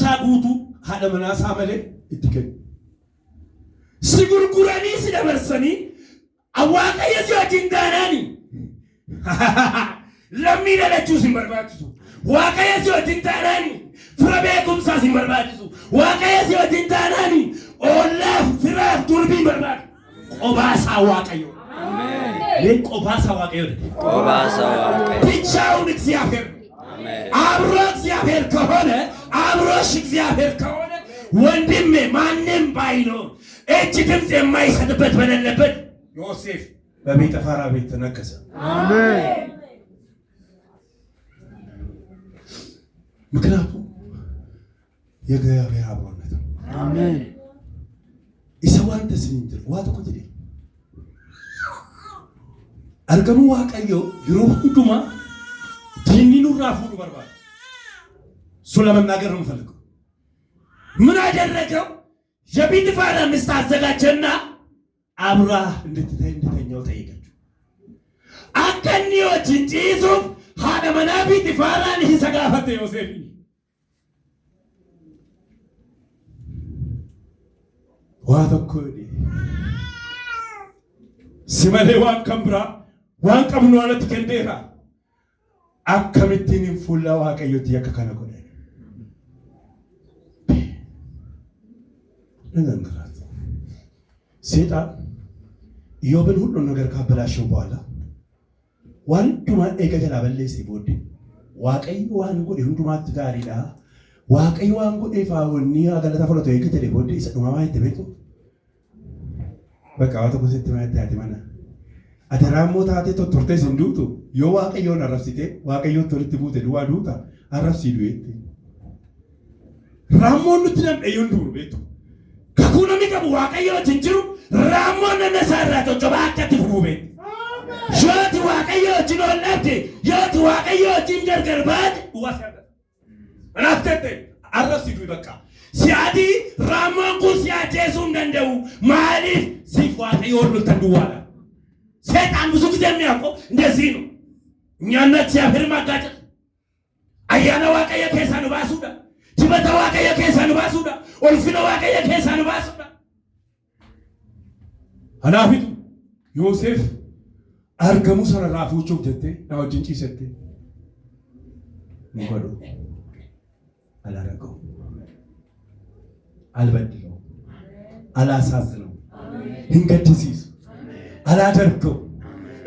ሳጉቱ ሀለመናሳ መለ እትከን ሲጉርጉራኒ ሲደበርሰኒ አዋቀ የዚያችን ዳናኒ ለሚደለቹ ሲንበርባቱ ዋቀ የዚያችን ዳናኒ ፍረቤኩምሳ ሲንበርባቱ ዋቀ የዚያችን ዳናኒ ኦላፍ ፍራፍ ዱርቢን በርባቱ ቆባሳ ዋቀዮ አሜን ቆባሳ ዋቀዮ ብቻውን እግዚአብሔር አብሮ እግዚአብሔር ከሆነ አብሮሽ እግዚአብሔር ከሆነ ወንድሜ ማንም ባይኖር እጅ ድምፅ የማይሰጥበት በሌለበት ዮሴፍ በቤተፋራ ቤት ተነከሰ። አሜን። ምክንያቱም የእግዚአብሔር አብሮነት ነው። አሜን። ኢሰዋንተ ስንትር ዋጥቁት ዲ አርገሙ ዋቀዮ ይሮሁዱማ ዲኒኑ ራፉ በርባል ሱለመናገር ነው ፈልገው ምን አደረገው? የቢትፋራ ምስት አዘጋጀና አብራ እንድትተኛው ጠየቀችው። አከኒዮች እንጂሱ ሀደመና ቢትፋራን ይሰጋፈተ ዮሴፍ ዋተኮዲ ሲመሌ ዋን ከምብራ ዋን ቀብኑ አለት ከንዴራ አከምቲን ፉላ ዋቀዮት ያከከነኮ እንንገራት ሰይጣን ኢዮብን ሁሉ ነገር ካበላሸው በኋላ ዋንዱማ ኤገገላ በለሲ ቦዲ ዋቀይ ዋን ጎዲ ሁንዱማት ጋሪዳ ዋቀይ ዋን ጎዲ ፋውኒ አገለታ ፈለቶ ኤገተለ ቦዲ ሰዱማማ ይተበቱ በቃ ዋቶ ኮሴት ማይታቲ ማና አተራሞታ አቴ ቶርቴ ዝንዱቱ ዮ ዋቀዮን አረፍሲቴ ዋቀዮ ቶልቲ ቡቴ ዱዋ ዱታ አረፍሲ ዱዌት ራሞን ትነም ኤዩንዱ ቤቱ ከኩነሚ ከቡ ዋቀዮ ጅንጅሩ ራሞን ነሳራቶ ጆባከት ፍሩቤ ጆት ዋቀዮ ጅኖለብቲ ጆት ዋቀዮ ጅንገርገርባት ወሰደ አናፍተተ አረፍሲዱ በቃ ሲያዲ ራሞን ኩሲያቴሱ እንደው ማሊፍ ሲፍ ዋቀዮ ልተንዱዋላ ሰይጣን ብዙ ጊዜ የሚያውቀው እንደዚህ ነው። እኛና እግዚአብሔር ማጋጨት አያና ዋቀዮ ከሳኑ ባሱዳ ጅበታ ዋቀዮ ከሳኑ ባሱዳ ኦልፊኖ ዋቀዮ ከሳኑ ባሱዳ አናፊቱ ዮሴፍ አርገሙ ሰራራፉቹ ጀቴ ናውጅንጪ ሰቴ ንቆዶ አላረገው አልበድለው አላሳዝነው እንገድሲስ አላደርገው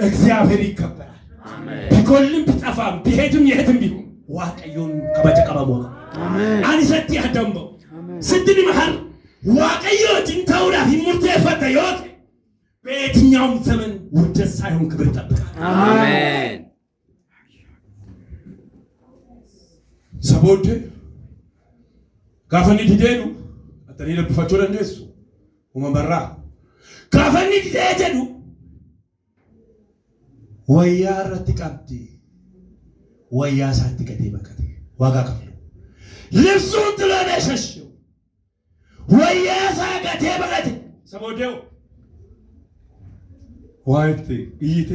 እግዚአብሔር ይከበራል። ቢጎልም ቢጠፋም ቢሄድም የትም ቢሆን ዋቀዮን ከበጨቀበሞ አንሰት ያደምበው ስትኒ መሐር ዋቀዮ ጅንታውራ ፊሙርቴ ፈተዮት በየትኛውም ዘመን ውርደት ሳይሆን ክብር ይጠብቃል። አሜን። ሰቦድ ጋፈኒ ዲዴኑ አተኒ ለብፋቸው ለነሱ ወመበራ ጋፈኒ ዲዴኑ ወያረት ቀብዲ ወያ ሳትከቴ በከቴ ዋጋ ከፍሎ ልብሱን ጥሎነ ሸሽው ወያ ሳገቴ በከቴ ሰቦዴው ዋይት ኢይቴ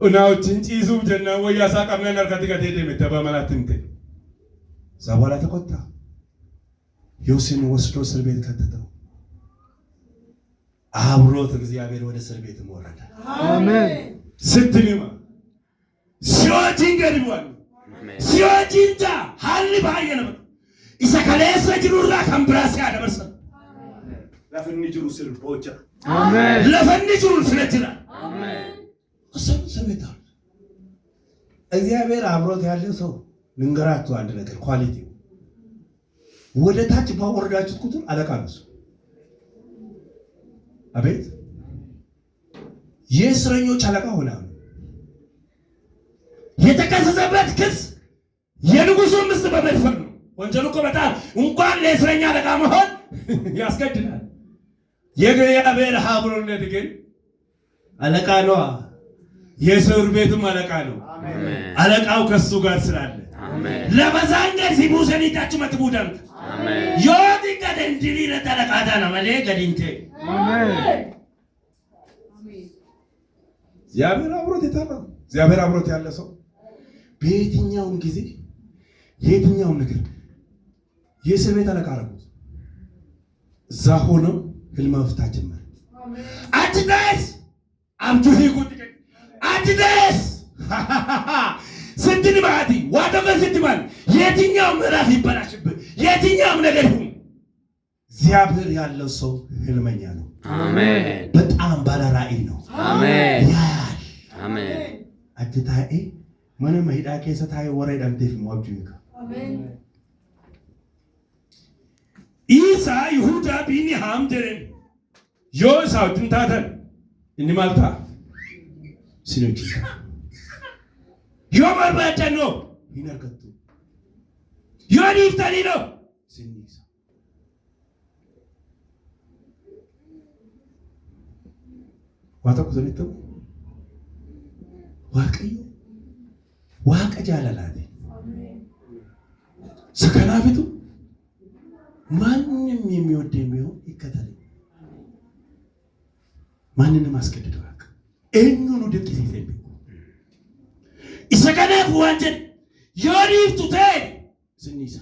እናውችን ጪዙ ጀና ወያ ሳቀምና ነርከት ከቴ ደም ተባማላትንቴ ዛባላ ተቆጣ ዮሴፍን ወስዶ እስር ቤት ከተተው። አብሮት እግዚአብሔር ወደ እስር ቤት ወረደ። አሜን። ስትኒማ ሲዮጂን ገድቧል ሲዮጂንታ ሀሊ ባየነ ኢሰከሌሰ ጅሩራ ከምብራስ ያደርሰ ለፈኒ ጅሩ ስር ቦቻ አሜን ለፈኒ ጅሩ ስለጅራ አሜን ሰበታ እግዚአብሔር አብሮት ያለ ሰው ልንገራችሁ አንድ ነገር ኳሊቲ ወደ ታች ባወረዳችሁት ቁጥር አለቃለሱ አቤት የእስረኞች አለቃ ሆነ። የተከሰሰበት ክስ የንጉሱ ምስት በመድፈር ነው። ወንጀሉ እኮ በጣም እንኳን ለእስረኛ አለቃ መሆን ያስገድዳል። የእግዚአብሔር አብሮነት ግን አለቃ ነው። የእስር ቤቱም አለቃ ነው። አሜን። አለቃው ከሱ ጋር ስላለ አሜን። ለበዛኛ ሲቡሰኒታችሁ መትቡዳም አሜን። ዮቲ ገደንዲሊ ለተለቃታ ነው ማለ ገዲንቴ አሜን። እግዚአብሔር አብሮት የታረው እግዚአብሔር አብሮት ያለ ሰው በየትኛውም ጊዜ የትኛውም ነገር የእስር ቤት አለቃ አደረጉት። እዛ ሆነው ህልም መፍታት ጀመረ። አትደስ አምጁሂ ጉድ አትደስ ስትል ማቲ ዋደገ ስትማል የትኛው ምዕራፍ ይበላሽብህ የትኛው ነገር ይሁን እግዚአብሔር ያለው ሰው ህልመኛ ነው። አሜን። በጣም ባለ ራዕይ ነው። አሜን። አሜን። አትታኤ ማንም ሄዳ ከሰታይ ወሬ ደምቴፍ ሞብጁካ አሜን። ኢሳ ይሁዳ ቢኒያም ደረን ዮሳው ድንታተን እንማልታ ሲኖች ዮመር ባጨኖ ይነርከቱ ዮኒፍታኒ ነው ሲኒሳ ዋታ ኩዘኒቱ ዋቀዩ ዋቀ ጃላላቲ ሰከናፊቱ ማንንም የሚወድ የሚሆን ይከተል ማንንም አስገድደው ያውቅ እኙኑ ደቂ ሲዘንብ ኢሰከናፍ ዋንጀን ዮኒፍቱ ታይ ሲኒሳ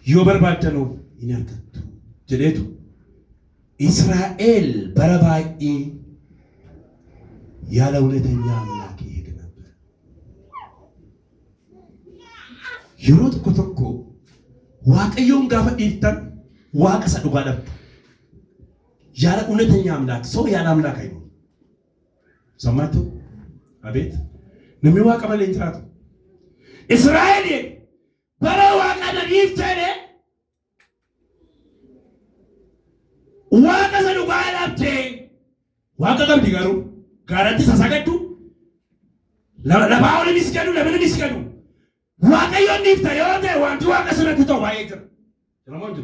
ዮበርባደ ነው ይነርከቱ ጀዴቱ እስራኤል በረባኢ ያለ እውነተኛ አምላክ ይሄድ ነበር። ይሮጥ ኮተኮ ዋቀየውን ጋፈ ኢፍተን ዋቀ ሰዱጋ ደብ ያለ እውነተኛ አምላክ ሰው ያለ አምላክ አይኖር። ሰማቱ አቤት ነሚዋቀ በለንትራቱ እስራኤል በረዋቀ ደሪፍተነ ዋቀ ሰዱጋ ደብቴ ዋቀ ቀብዲ ጋሩ ጋራንቲ ሳሳገዱ ለባውል ሚስከዱ ለምን ሚስከዱ ዋቀዮ ንፍታ yote wantu ዋቀ ሰነቱ ተባይት ስለሞንቱ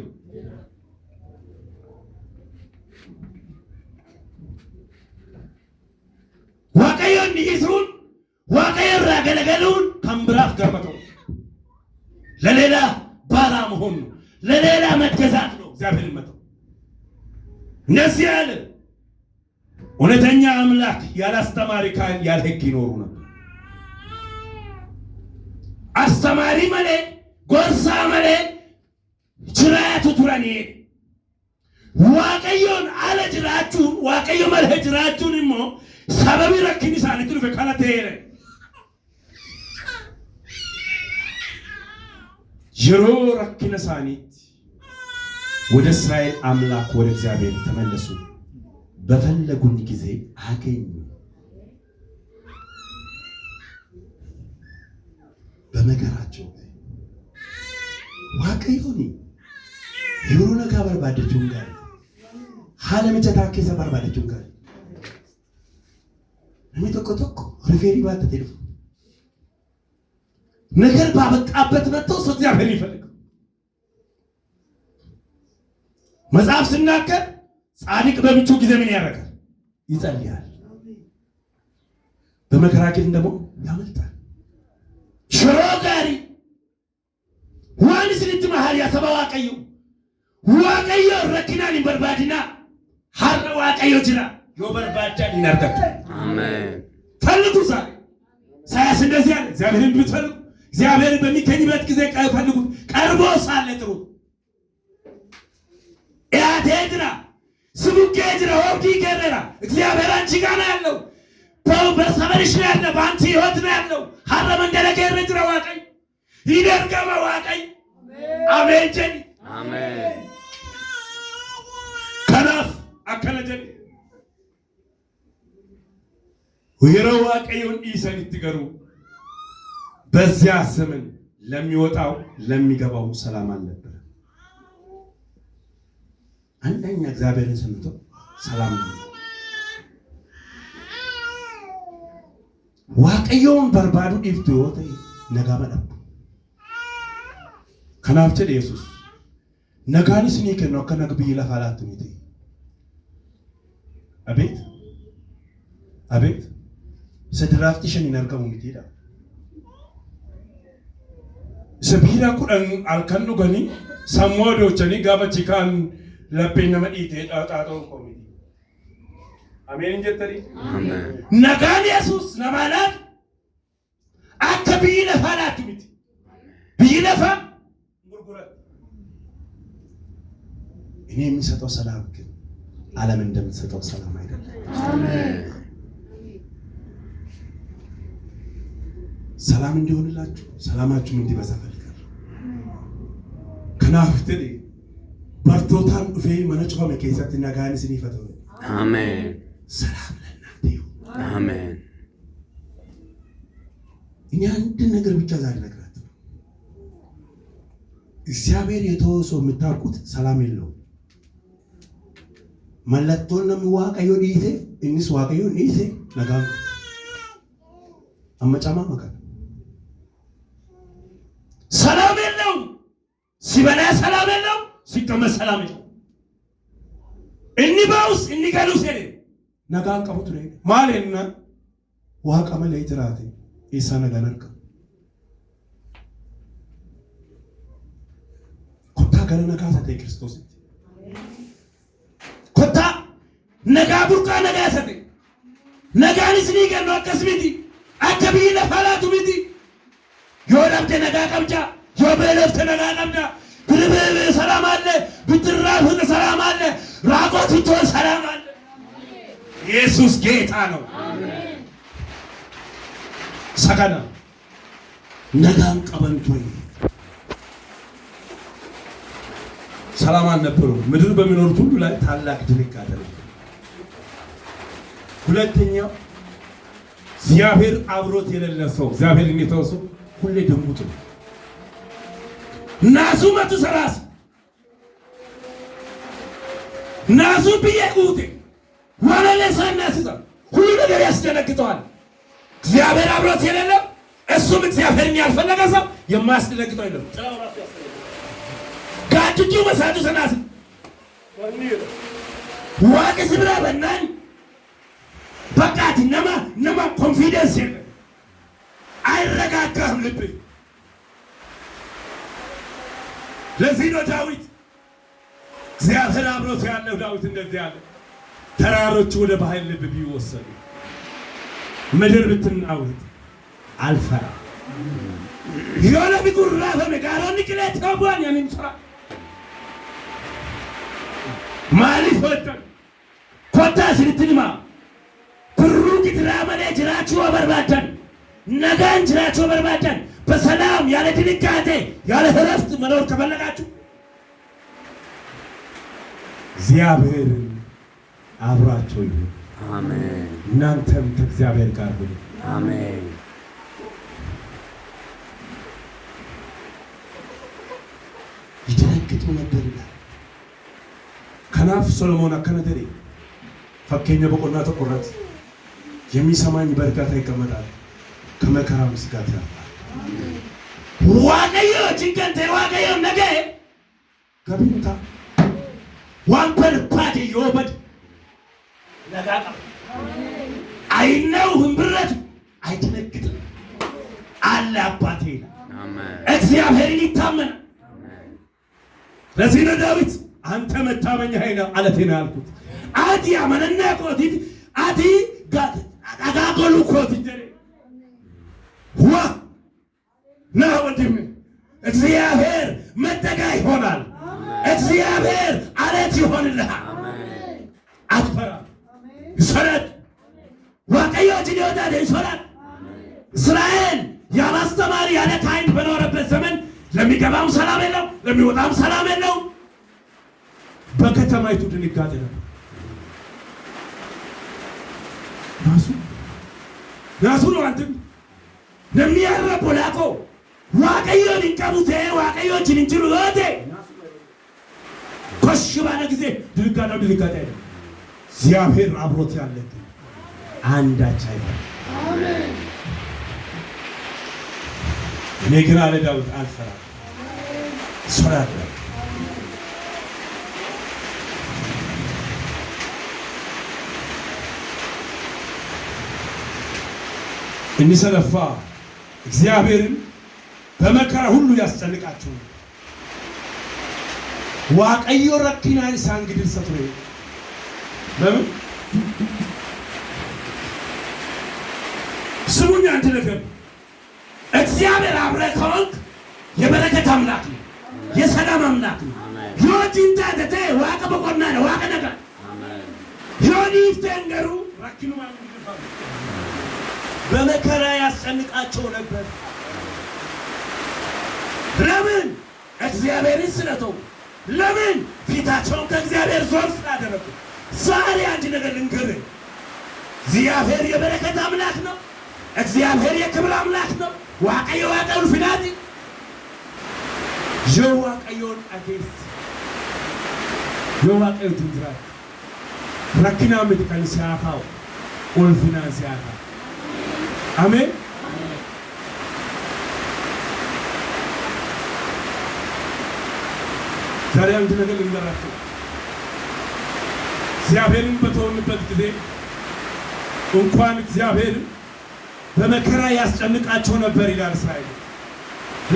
ዋቀዮ ንይሱን ዋቀዮ raገለገሉን ከምብራፍ ገርበቶ ለሌላ ባላ መሆን ለሌላ መገዛት ነው እግዚአብሔር ይመጣው እነዚህ ያለ እውነተኛ አምላክ ያለ አስተማሪ ካል ያለ ሕግ ይኖሩ ነበር። አስተማሪ መለ ጎርሳ መለ ጅራቱ ቱራኒ ዋቀዮን አለ ጅራቱን ዋቀዮ መለ ጅራቱን ሞ ሰበብ ረክኒ ሳንቱ ፈካላቴረ ጅሮ ረክነ ሳኒት ወደ እስራኤል አምላክ ወደ እግዚአብሔር ተመለሱ። በፈለጉኝ ጊዜ አገኙ። በመከራቸው ዋቀዮኒ የሮነ ጋበር ባደጁን ጋር ሐለመጨታ ከሰ ባርባደጁን ጋር የሚተቆጠቆ ሪፌሪ ባተ ቴሌፎ ነገር ባበቃበት መጥተው ሰው እግዚአብሔር ይፈልግ መጽሐፍ ሲናገር ጻድቅ በምቹ ጊዜ ምን ያደርጋል? ይጸልያል። በመከራ ግን ደግሞ ያመልጣል። ሽሮ ጋሪ ዋንስ ልት መሃል ያሰባ ዋቀዮ ዋቀዮ ረኪናን በርባዲና ሐረ ዋቀዮ ጅራ ዮበርባዳ ሊናርተክ አሜን። ፈልጉ ዛሬ ሳያስ እንደዚህ ያለ እግዚአብሔርን ብትፈልጉ እግዚአብሔር በሚገኝበት ጊዜ ፈልጉ። ቀርቦ ሳለ ጥሩ ያቴድራ ስሙኬጅራ ወዲ ገረራ እግዚአብሔር አንቺ ጋር ነው ያለው። በሰበርሽ ነው ያለው። በአንቺ ህይወት ነው ያለው። ሐረ መንደረ ገረጅራ ዋቀይ ይደርገመ ዋቀይ አሜን ጀኒ አሜን። ከናፍ አከለጀኒ ወይራው ዋቀዩን ኢሰን ይትገሩ በዚያ ዘመን ለሚወጣው ለሚገባው ሰላም አልነበረ። አንደኛ እግዚአብሔርን ሰምቶ ሰላም ነው። ዋቀዩን በርባዱ ዲፍቱ ወተ ነጋመዳ ከናፍቸ ኢየሱስ ነጋኒስ ኒከ ነው ከነግብይ ለፋላት ነው። አቤት አቤት ሰድራፍቲሽን ይነርከሙ ምትይዳ ሰቢራ ኩዳን አልከኑ ገኒ ሰሞዶቸኒ ጋበቺካን ለበነ መዲቴ ጣጣቶ ኮሚቲ አሜን እንጀተሪ አሜን። ነጋን ኢየሱስ ነማላት አከብይ ለፋላት ምት ብይ ለፋ ጉርጉራ እኔ የሚሰጠው ሰላም ግን ዓለም እንደምትሰጠው ሰላም አይደለም። አሜን። ሰላም እንዲሆንላችሁ ሰላማችሁም እንዲበዛ ፈልጋለሁ። ከናፍትሪ በርቶታን ዱፌ መነጭሆመ ከይሰት ነጋን ሲኒፈተው አሜን። ሰላም ለእናንተ ይሁን። አሜን። እኛ አንድ ነገር ብቻ ዛሬ ነግራችሁ እግዚአብሔር የተወሰው የምታውቁት ሰላም የለውም። መለቶን ነው ዋቀዮ ዲቴ እንስ ዋቀዮ ዲቴ ነጋን አመጫማ መከራ ሰላም የለውም። ሲበላ ሰላም የለውም። ሲቀመጥ ሰላም የለውም። እንባውስ እንገሉስ ሄደ ነጋን ቀቡት ነው ማለና ዋቀመ ለይትራቴ ኢሳ ነጋነርካ ኮታ ገለና ካሰተ ክርስቶስ ኮታ ነጋ ቡርቃ ነጋ ሰተ ነጋንስ ሊገን ነው አከስሚቲ አከቢ ለፋላቱ ሚቲ ዮራብተ ነጋ ቀምጫ ዮበለፍተ ነጋ ቀምጫ ብልብል ሰላም አለ ብትራፍ ሰላም አለ ራቆት ብቶ ሰላም አለ። ኢየሱስ ጌታ ነው። አሜን። ሰከና ነጋን ቀበንቶይ ሰላም አልነበረም። ምድር በሚኖሩት ሁሉ ላይ ታላቅ ድንጋጤ ነበር። ሁለተኛው እግዚአብሔር አብሮት የሌለ ሰው እግዚአብሔር የሚተወሰው ሁሌ ድንጉጥ ነው። ናሱ መቱ ሰራስ ናሱ ቢየቁት ወለለሰና ሲዛ ሁሉ ነገር ያስደነግጠዋል። እግዚአብሔር አብሮት የሌለ እሱም እግዚአብሔርን ያልፈለገ ሰው የማያስደነግጠው የለም። ጋድጁ መሳቱ ሰናስ ዋቅ ስብራ በናን በቃት ነማ ኮንፊደንስ የለ አይረጋጋም ልብ። ለዚህ ነው ዳዊት እግዚአብሔር አብሮት ያለው ዳዊት እንደዚህ ያለ ተራሮቹ ወደ ባህር ልብ ቢወሰዱ ምድር ብትናወጥ አልፈራ ይሆነ ቢጉራ በመጋሮን ቅለት ተባን ያንን ስራ ማሊፍ ወጣ ኮታ ስልትንማ ብሩ ግድራ መለ ጅራቹ በርባዳን ነጋን ጅራቹ በርባዳን በሰላም ያለ ድንጋጤ ያለ እረፍት መኖር ከፈለጋችሁ እግዚአብሔር አብራችሁ ይሁን። አሜን። እናንተም ከእግዚአብሔር ጋር ሁኑ። አሜን። ይደነግጡ ነበር ይላል። ከናፍ ሶሎሞን አከነተሪ ፈከኛ በቆና ተቆረጥ የሚሰማኝ በእርጋታ ይቀመጣል፣ ከመከራም ስጋት ያርፋል። ዋቀዮ ጭንቀንተ ዋቀዮ ነገ ከቢንታ ዋንፐር ፓዲ ይወበድ ነጋቃ አይነው ህምብረቱ አይደነግጥም አለ አባቴ። አሜን። እግዚአብሔርን ይታመናል። ለዚህ ነው ዳዊት አንተ መታመኛዬ ነህ አለቴ ነው ያልኩት። አቲ አመነና ኮቲት አቲ ጋት አጋጎሉ ኮቲት ዋ ና ወንድሜ እግዚአብሔር መጠጊያ ይሆናል። እግዚአብሔር አለት ይሆንልሃል። አትፈራ። ይሰረት ዋቀዮች ሊወጣ ይሰራል። እስራኤል ያለ አስተማሪ ያለ ካህን በኖረበት ዘመን ለሚገባም ሰላም የለው፣ ለሚወጣም ሰላም የለው። በከተማይቱ ድንጋጤ ነበር። ራሱ ነው አንተም ለሚያረቦ ላቆ ዋቀዮን ይቀሩቴ ዋቀዮችን እንችሉ ወቴ ኮሽ ባለ ጊዜ ድንጋጤው ድንጋጤ አይደለም። እግዚአብሔር አብሮት ያለ አንዳች አይደለም። አሜን። እኔ ግን አለ ዳዊት አልፈራም፣ እሰራለሁ። እንሰለፋ እግዚአብሔርን በመከራ ሁሉ ያስጨንቃችሁ ዋቀዮ ረኪናን ሳንግድል ሰጥሮ ለምን ስሙኝ አንድ ነገር እግዚአብሔር አብረህ ከሆንክ የበረከት አምላክ ነው፣ የሰላም አምላክ ነው። yoo jintaate ta'e waaqa boqonnaa waaqa nagaa yoo dhiifte garuu rakkinumaan guddifamu በመከራ ያስጨንቃቸው ነበር ለምን እግዚአብሔርን ስለተው ለምን ፊታቸውን ከእግዚአብሔር ዞር ስላደረጉ ዛሬ አንድ ነገር ልንገርህ እግዚአብሔር የበረከት አምላክ ነው እግዚአብሔር የክብር አምላክ ነው ዋቀዮ ዋቀውን ፊናቲ የዋቀዮን አጌስ የዋቀዮ ትንትራት ረኪና ምትከን ሲያፋው ኦልፊና ሲያፋ አሜን ዛሬ አንድ ነገር ልንገራችሁ እግዚአብሔርን በተወንበት ጊዜ እንኳን እግዚአብሔር በመከራ ያስጨንቃቸው ነበር ይላል እስራኤል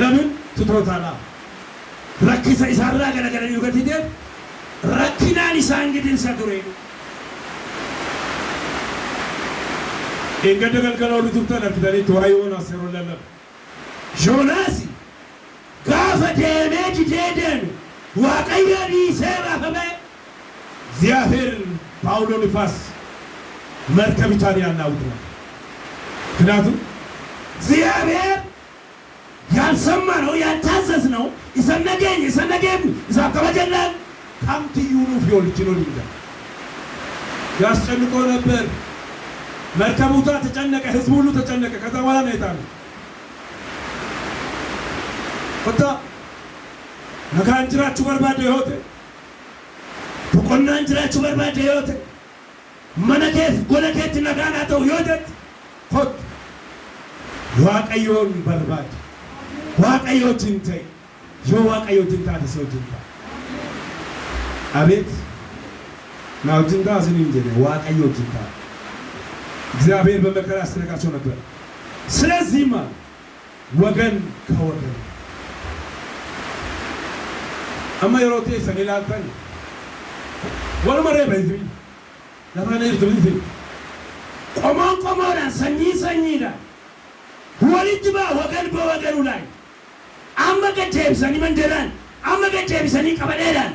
ለምን ትቶታላ ረኪሰ ይሳራ ገለገለ ይገትደ ረኪናን ይሳንግድን ሰዱሬ እንገደገልገለው ልትብተን አርክዳኔ ተዋይውን አሰሩለለ ጆናስ ጋፈ ደሜጅ ደደን ዋቀየኒ ሰባፈበ እግዚአብሔር ጳውሎ ንፋስ መርከቢቷን ያናውጣል ምክንያቱም እግዚአብሔር ያልሰማ ነው ያልታዘዝ ነው ይሰነገኝ ይዛከበጀላል ካምቲዩኑ ፊዮልጅኖ ሊዳ ያስጨንቆ ነበር መርከቡታ ተጨነቀ ህዝቡ ሁሉ ተጨነቀ ከዛ በኋላ ነው የታለው ወጣ ነካንጅራችሁ በርባደ ይሆተ በቆናንጅራችሁ በርባደ ይሆተ መነከፍ ጎለከት ነጋናተው ይወደት ኮት ዋቀዮን በርባድ ዋቀዮችንተ የዋቀዮችንታ ተሰውጅንታ አቤት ናውጅንታ ዝን እንጀ ዋቀዮችንታ እግዚአብሔር በመከራ ያስጨንቃቸው ነበር ስለዚህማ ወገን ከወገን አማ የሮቴ ሰኔላልተን ወልመሬ በዚህ ለማነር ትብልት ቆሞን ሰኚዳ ወልጅባ ወገን በወገኑ ላይ አመገጀብሰኒ መንደራን አመገጀብሰኒ ቀበሌዳን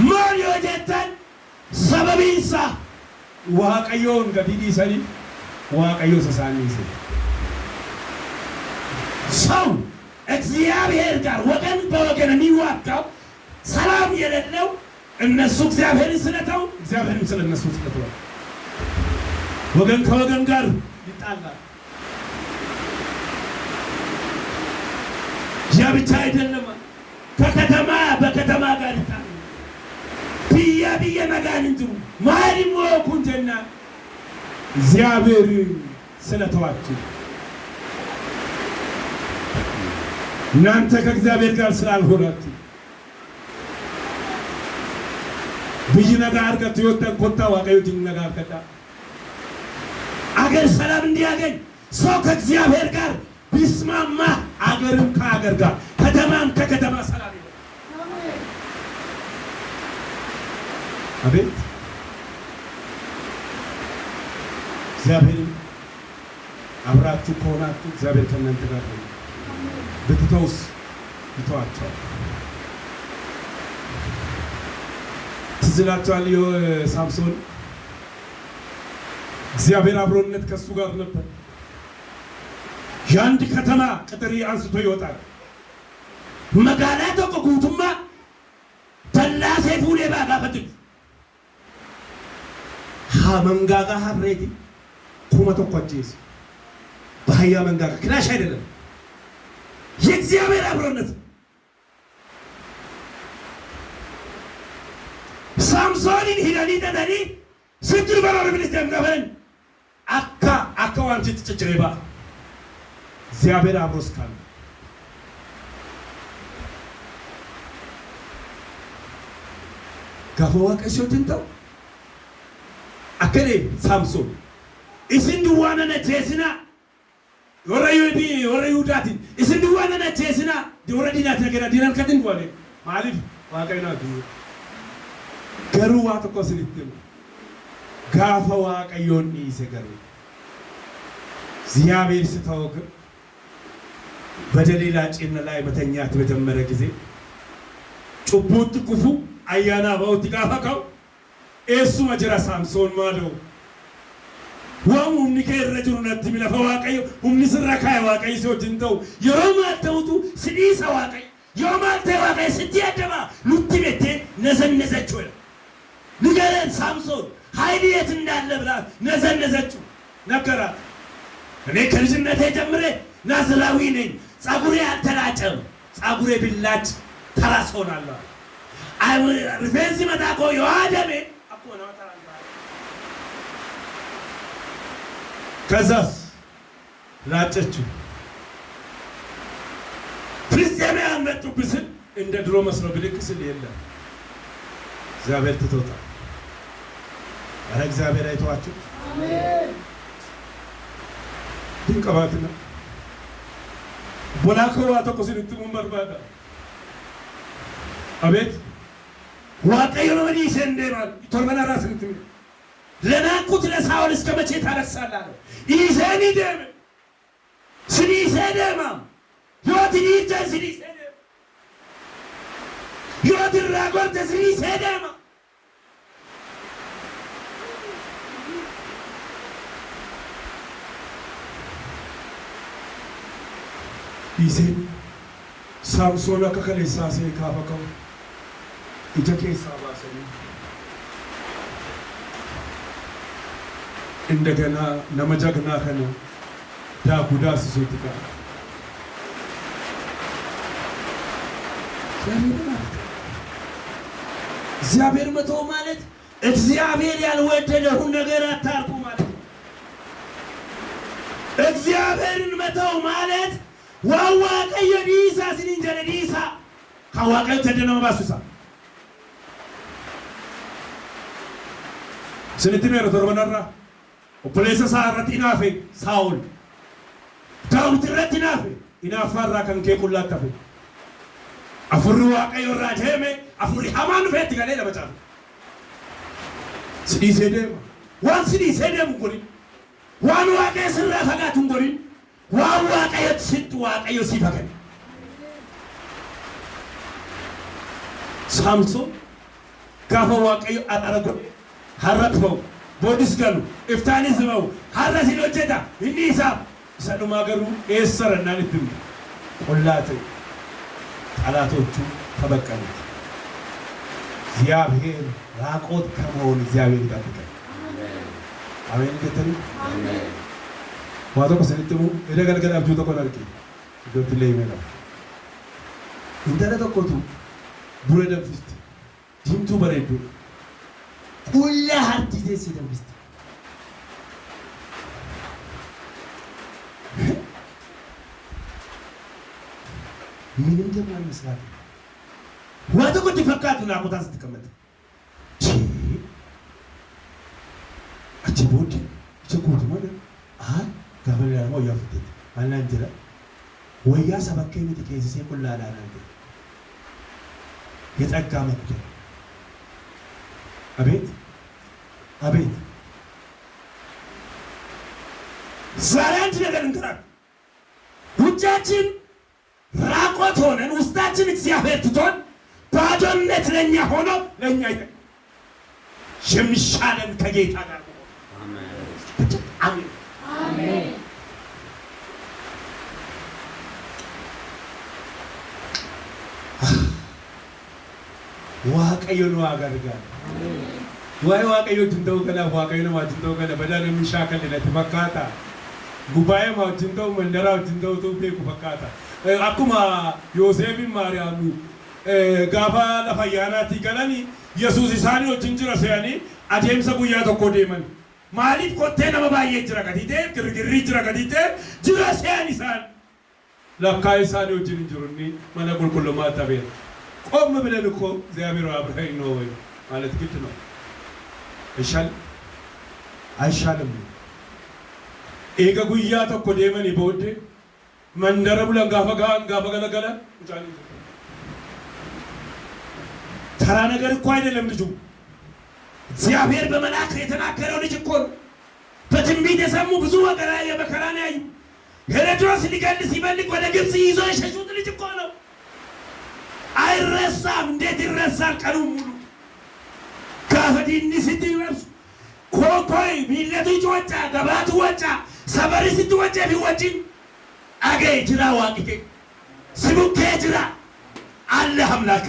ማን ይወጀታል ሰበቢንሳ ዋቀዮን ገዲዲ ሰኒ ዋቀዮ ሰሳኒስ ሰው እግዚአብሔር ጋር ወገን በወገን የሚዋጋው ሰላም የሌለው እነሱ እግዚአብሔርን ስለተው እግዚአብሔርን ስለነሱ ስለተው ወገን ከወገን ጋር ይጣላል ያ ብቻ አይደለም ከከተማ በከተማ ጋር ይጣላል ቢያ መጋን እንጂ ማሪሞ ኩንጀና እግዚአብሔር ስለተዋችሁ እናንተ ከእግዚአብሔር ጋር ስላልሆናችሁ ቢይነጋር ከትዮተን ኮታ ዋቀዮት ይነጋር ከታ አገር ሰላም እንዲያገኝ ሰው ከእግዚአብሔር ጋር ቢስማማ አገርም ከአገር ጋር ከተማም ከከተማ ሰላም ይሆናል አቤት እግዚአብሔር አብራችሁ ከሆናችሁ እግዚአብሔር ከእናንተ ጋር ነው ብትተውስ ይተዋቸዋል ትዝላችኋል ሳምሶን እግዚአብሔር አብሮነት ከሱ ጋር ነበር የአንድ ከተማ ቅጥር አንስቶ ይወጣል መጋላቶ ቆጉቱማ ተላሴ ፉሌ ባጋፈት መንጋጋ ሀብሬቲ ኩመቶ ቆጪስ በአህያ መንጋጋ ክላሽ አይደለም የእግዚአብሔር አብሮነት ሳምሶንን ሂደኒ ተደኒ ስድር በራር ሚኒስቴር ገበን አካ ዋንቺ ትጭጭሬባ እግዚአብሔር አብሮስ ካለ ጋፎዋ ቀሾትንተው አከሌ ሳምሶን ኢስንዱዋነነ ጄስና ወረዩዳቲ ኢስንዱዋነነ ጄስና ወረዲናት ነገራ ዲናን ከትንጓለ ማሊፍ ዋቀይና ገሩ ዋተቆ ስልትም ጋፈ ዋቀዮን ይሰገሩ እግዚአብሔር ስተወክ በደሌላ ጭን ላይ መተኛት በጀመረ ጊዜ cubbuutti kufu ayyaana ba'utti gaafa ka'u eessuma jira Saamsoon maaloo waan humni kee irra jiru natti himi lafa Waaqayyo humni sirra kaa'e Waaqayyo si wajjin ta'u yeroo maal ta'utu si dhiisa Waaqayyo yoo maal ta'e Waaqayyo sitti addaba nutti bettee ነዘነዘችው ንገረን ሳምሶን ኃይል የት እንዳለ ብላ ነዘነዘችው ነገራት። እኔ ከልጅነቴ ጀምሬ ናዝራዊ ነኝ፣ ጸጉሬ አልተላጨም፣ ጸጉሬ ቢላጭ ተራስ ሆናለሁ። ሪፌንስ መጣቆ የዋደሜ አቆ ነው ተራንባ ከዛስ ላጨችው። ፍልስጤማውያን መጡብስን እንደ ድሮ መስሎ ብልክስል የለም እግዚአብሔር ትቶታል። አረ እግዚአብሔር አይተዋችሁ። አሜን። ድንቀባትና ቦላከው አተቆሲን ትሙመር ባዳ አቤት ዋቀዩ ነው ወዲህ እንደማል ቶርመና ራስ እንትም ለናቁት ለሳውል እስከ መቼ ታለቅሳለህ? ይዘኒ ደም ስኒ ሰደማ ዮቲ ይጀን ስኒ ሰደማ ዮቲ ራጎርተ ስኒ ሰደማ ይዘን ሳምሶን ከከለሳሴ ካፈከው ኢጀኬሳ ባሰኒ እንደገና ነመጀግና ከነ ዳጉዳስ ሱትካ እግዚአብሔር መተው ማለት እግዚአብሔር ያልወደደውን ነገር አታርቁ ማለት እግዚአብሔርን መተው ማለት ዋዋቀየ ዲሳ ሲንጀለ ዲሳ ካዋቀየ ተደነመ ባሱሳ ስንትሜረ ተርበናራ ኦፕሌሰ ሳራት ኢናፌ ሳውል ዳዊት ረት ኢናፌ ኢናፋራ ከንኬ ቁላተፈ አፍሩ ዋቀዮ ራጀሜ አፍሩ ሃማን ፈት ገለ ለበጫ ሲዲሴደም ዋን ሲዲሴደም ጎሪ ዋን ዋቀየ ስራ ፈጋቱን ጎሪ ዋን ዋቀየ ሲጥ ዋቀዮ ሲፈገን ሳምሶን ጋፈ ዋቀዮ አጣረጎ ሀረጥፈው ቦዲስ ገሉ ኢፍታኒዝመው ሀረሲ ዶጀታ እንዲሳ ሰዱማ ገሩ ኤሰረና ልትም ቆላተ ጠላቶቹ ተበቀሉት። እግዚአብሔር ራቆት ከመሆን እግዚአብሔር ይጠብቀን። አሜን ገተን አሜን ዋቶ ከሰልጥሙ እደገልገል አብጁ ተቆላልቂ ዶት ላይ መላ እንደለ ተቆቱ ቡረደ ፍስት ዲምቱ በረዱ ኩላ ሀርቲ ደስ ይደምስት ምንም ደግሞ አይመስላል ዋቶ ኮት ይፈካቱና ቦታ ስትቀመጥ አቺ ቦዲ ቸኩት ማለት ጋበል ያለው ያፍተት አናንጀራ ወያ ሰበከኝ ተከይዘ ኩላላ ናንተ የጸጋ መጥቶ አቤት አቤት ዛሬ አንድ ነገር እንከራክ ውጫችን ራቆት ሆነን ውስጣችን እግዚአብሔር ትቶን ባዶነት ለኛ ሆኖ ለኛ አይተ የሚሻለን ከጌታ ጋር አሜን አሜን አሜን ዋቀዮ ነው አጋርጋል ዋቀዮ ድንተው ከላ ዋቀዮ ነው ድንተው ከላ በዳለ ምሻከለ ለተፈካታ ጉባኤ ማውጅንተው መንደራው ድንተው ቶፔ ኩፈካታ አኩማ ዮሴፍ ማርያም ጋፋ ለፈያናቲ ገለኒ ኢየሱስ ኢሳኒ ወጅንጅራ ሰያኒ አዴምሰ ጉያ ተኮ ደመን ማሊት ኮቴ ነመባየ ጅራ ከዲቴ ግርግሪ ጅራ ከዲቴ ጅራ ሰያኒ ሳን ለካይ ሳኒ ወጅንጅሩኒ ማና ቁልቁል ማታበ ቆም ብለን እኮ እግዚአብሔር አብርሃም ነው ወይ ማለት ግድ ነው። አይሻል አይሻልም ኤገ ጉያ ተኮ ደመን ይቦዴ መንደረ ብለን ጋፈ ገለገለ ተራ ነገር እኮ አይደለም ልጁ እግዚአብሔር በመላእክት የተናገረው ልጅ እኮ ነው። በትንቢት የሰሙ ብዙ ወገራ የመከራን ያዩ ሄሮድስ ሊገል ሲፈልግ ወደ ግብጽ ይዞ የሸሹት ልጅ እኮ ነው። አይረሳም። እንዴት ይረሳል? ቀኑ ሙሉ ካፈዲኒ ሲቲወርስ ኮኮይ ሚለቱ ጆጫ ገባቱ ወጫ ሰፈሪ ሲትወጨ ቢወጪን አገይ ጅራ ዋቂቴ ስሙኬ ጅራ አለ አምላክ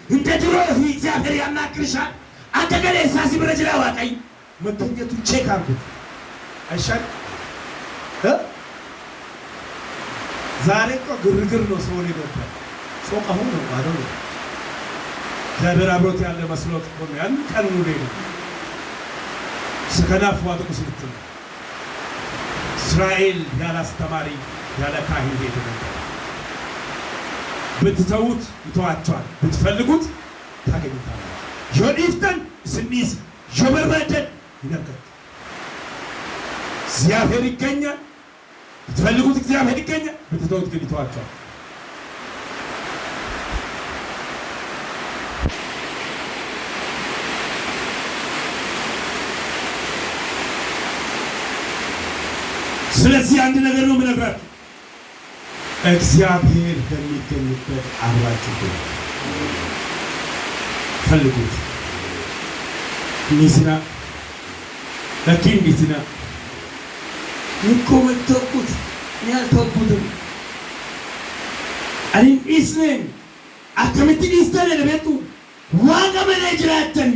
እንደ ድሮ እግዚአብሔር ያናግርሻል። አንተ ገሌ ሳሲ ብረጅራ ዋቀይ መተኘቱ ቼክ አርጉት አይሻል ዛሬ እኮ ግርግር ነው። ሰው ሊገባ ሰው አሁን ነው አይደል? እግዚአብሔር አብሮት ያለ መስሎት እኮ ነው ያን ቀን ሙሉ ነው ስከናፍ ዋጥቁ ሲልት እስራኤል ያለ አስተማሪ ያለ ካህን ቤት ነበር። ብትተውት ይተዋቸዋል፣ ብትፈልጉት ታገኙታላችሁ። ዮዲፍተን ስኒስ ጆበርበደን ይነገር እግዚአብሔር ይገኛል። ብትፈልጉት እግዚአብሔር ይገኛል፣ ብትተውት ግን ይተዋቸዋል። ስለዚህ አንድ ነገር ነው የምነግራችሁ፣ እግዚአብሔር በሚገኝበት አብራችሁ ፈልጉት። ሚስና ለኪን ሚስና ይኮመተቁት ያልተቁትም አሪን ኢስኔን አከመቲ ኢስተለ ለቤቱ ዋጋ መነጅራተን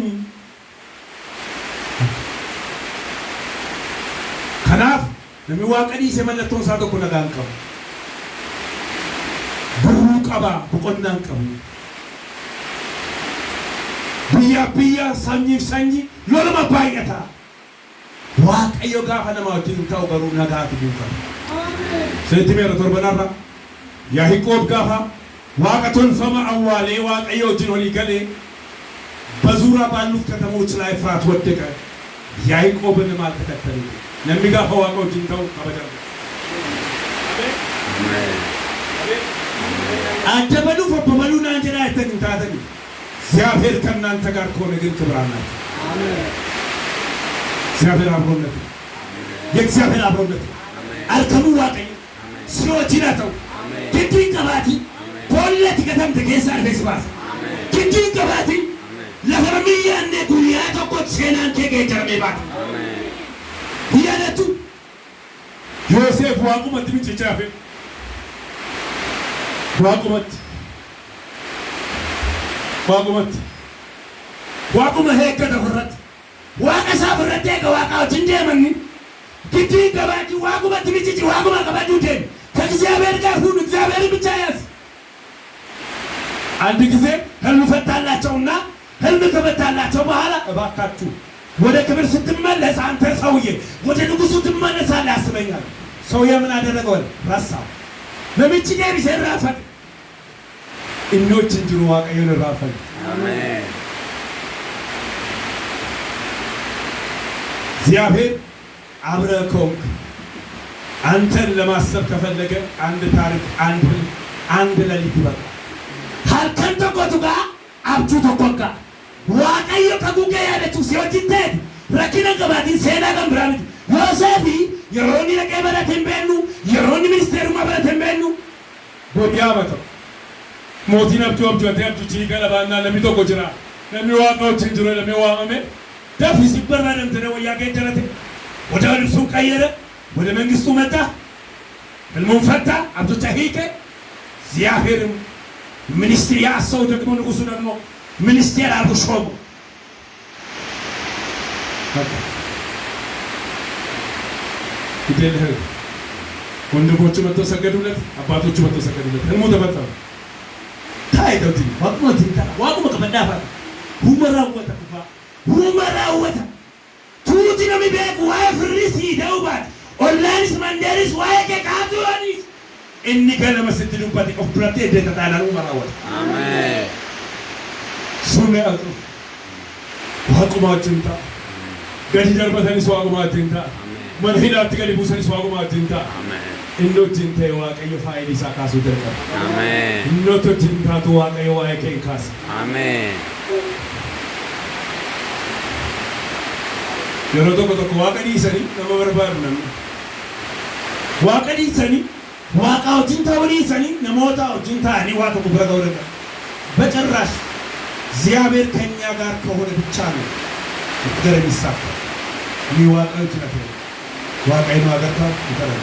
ከናፍ ለሚዋቀዲ ሰመለቶን ሳተኮ ነጋንቀው ብሩቀባ በቆናንቀው ብያ ሳኝፍ ሳኝ ሎለማ ባይቀታ ዋቀዮ ጋፋ ለማውቲን ታውበሩ ነጋት ቢንፈር ሰንቲሜር ተርበናራ ያሂቆብ ጋፋ ዋቀቶን ፈማ አዋሌ ዋቀዮ ጅኖሊ ገሌ በዙራ ባሉት ከተሞች ላይ ፍርሃት ወደቀ። ያሂቆብን ማልተከተለ ነሚጋፋ ዋቀው ጅንታው አበደረ አጀበሉ ፈበሉ ናንጀራ አይተንታተን እግዚአብሔር ከእናንተ ጋር ከሆነ ግን ክብር አላችሁ። አሜን። እግዚአብሔር አብሮነት የእግዚአብሔር አብሮነት አልከሙ ዋቀይ ሲሮቲናተው ግድን ቀባቲ ፖለቲከተም ተገሳር በስባስ ግድን ቀባቲ ለፈርሚያኔ ጉያ ተቆት ሴናን ከገጀርሜባት ያለቱ ዮሴፍ ዋቁመት ምጭጫፈ ዋቁመ ሄከ ተፈረት ዋቀሳ ፍረቴ ከዋቃው እንደምን ግዲ ገባጂ ዋቁመት ምጭጭ ዋቁመ ከበዱ ደን ከእግዚአብሔር ጋር ሁሉ እግዚአብሔር ብቻ ያዝ። አንድ ጊዜ ህልም ፈታላቸውና ህልም ከፈታላቸው በኋላ እባካችሁ ወደ ክብር ስትመለስ አንተ ሰውዬ ወደ ንጉሱ ትመለሳለህ ያስበኛል። ሰውዬ ምን አደረገው? ረሳው። ለምጭጌ ቢሰራፈት እኖች እንጅሩ ዋቀዩን ራፈል። አሜን። እግዚአብሔር አብረከው አንተን ለማሰብ ከፈለገ አንድ ታሪክ አንድ ሌሊት ይበቃል። ሀልከን ተቆቱጋ አብቹ ተቆጋ ዋቀዩ ከጉጌ ያለችው ሲወጅተት ረኪነ ገባቲን ሴና ገምብራምት ዮሴፊ የሮኒ ለቀበለ ተንበሉ የሮኒ ሚኒስቴሩ ማበለ ተንበሉ ቦዲያ መቶ ሞቲና ብጆብጆ ተያብጁ ጂገለባና ለሚቶቆ ጅራ ለሚዋቀው ችንጅሮ ለሚዋቀመ ደፊ ሲበረንም ተነው ያገጀረት ወደ ልብሱ ቀየረ፣ ወደ መንግስቱ መጣ፣ ህልሙን ፈታ፣ አብቶቻ ሄቀ። እግዚአብሔርም ሚኒስትር ያሰው ደግሞ ንጉሱ ደግሞ ሚኒስቴር አርጎ ሾሞ ይደልህ ወንድሞቹ መጥተው ሰገዱለት፣ አባቶቹ መጥተው ሰገዱለት። ህልሙ ተፈጸመ። ታይተውት ዋቁመ ከመዳፋ ሁመራወታ ቱቲ ነው የሚበቅ ዋይ ፍሪሲ ደውባት ኦንላይንስ መንደሪስ ዋይ ከካቱራኒስ እኒ ገለመ ስትሉበት ኦፕራቴ ደተታላሉ መራወታ አሜን። ሱነ አጡ ዋቁማችንታ ገዲ ደርበተኒስ ዋቁማችንታ መንሂዳት ገሊቡሰኒስ ዋቁማችንታ አሜን። እንዶችንተ ዋቀዮ ፋይሊሳ ካሱ ደርቀ አሜን። እንዶችንታ ዋቀዮ ዋይከን ካስ አሜን። yeroo tokko tokko waaqa dhiisanii nama barbaadu namni waaqa dhiisanii waaqa wajjin ta'uu dhiisanii namoota wajjin ta'anii waa tokko bira ga'uu danda'a. በጭራሽ እግዚአብሔር ከኛ ጋር ከሆነ ብቻ ነው ነገር የሚሳካ። ይዋቀው ይችላል ዋቀይ ነው አገርታ ይተራል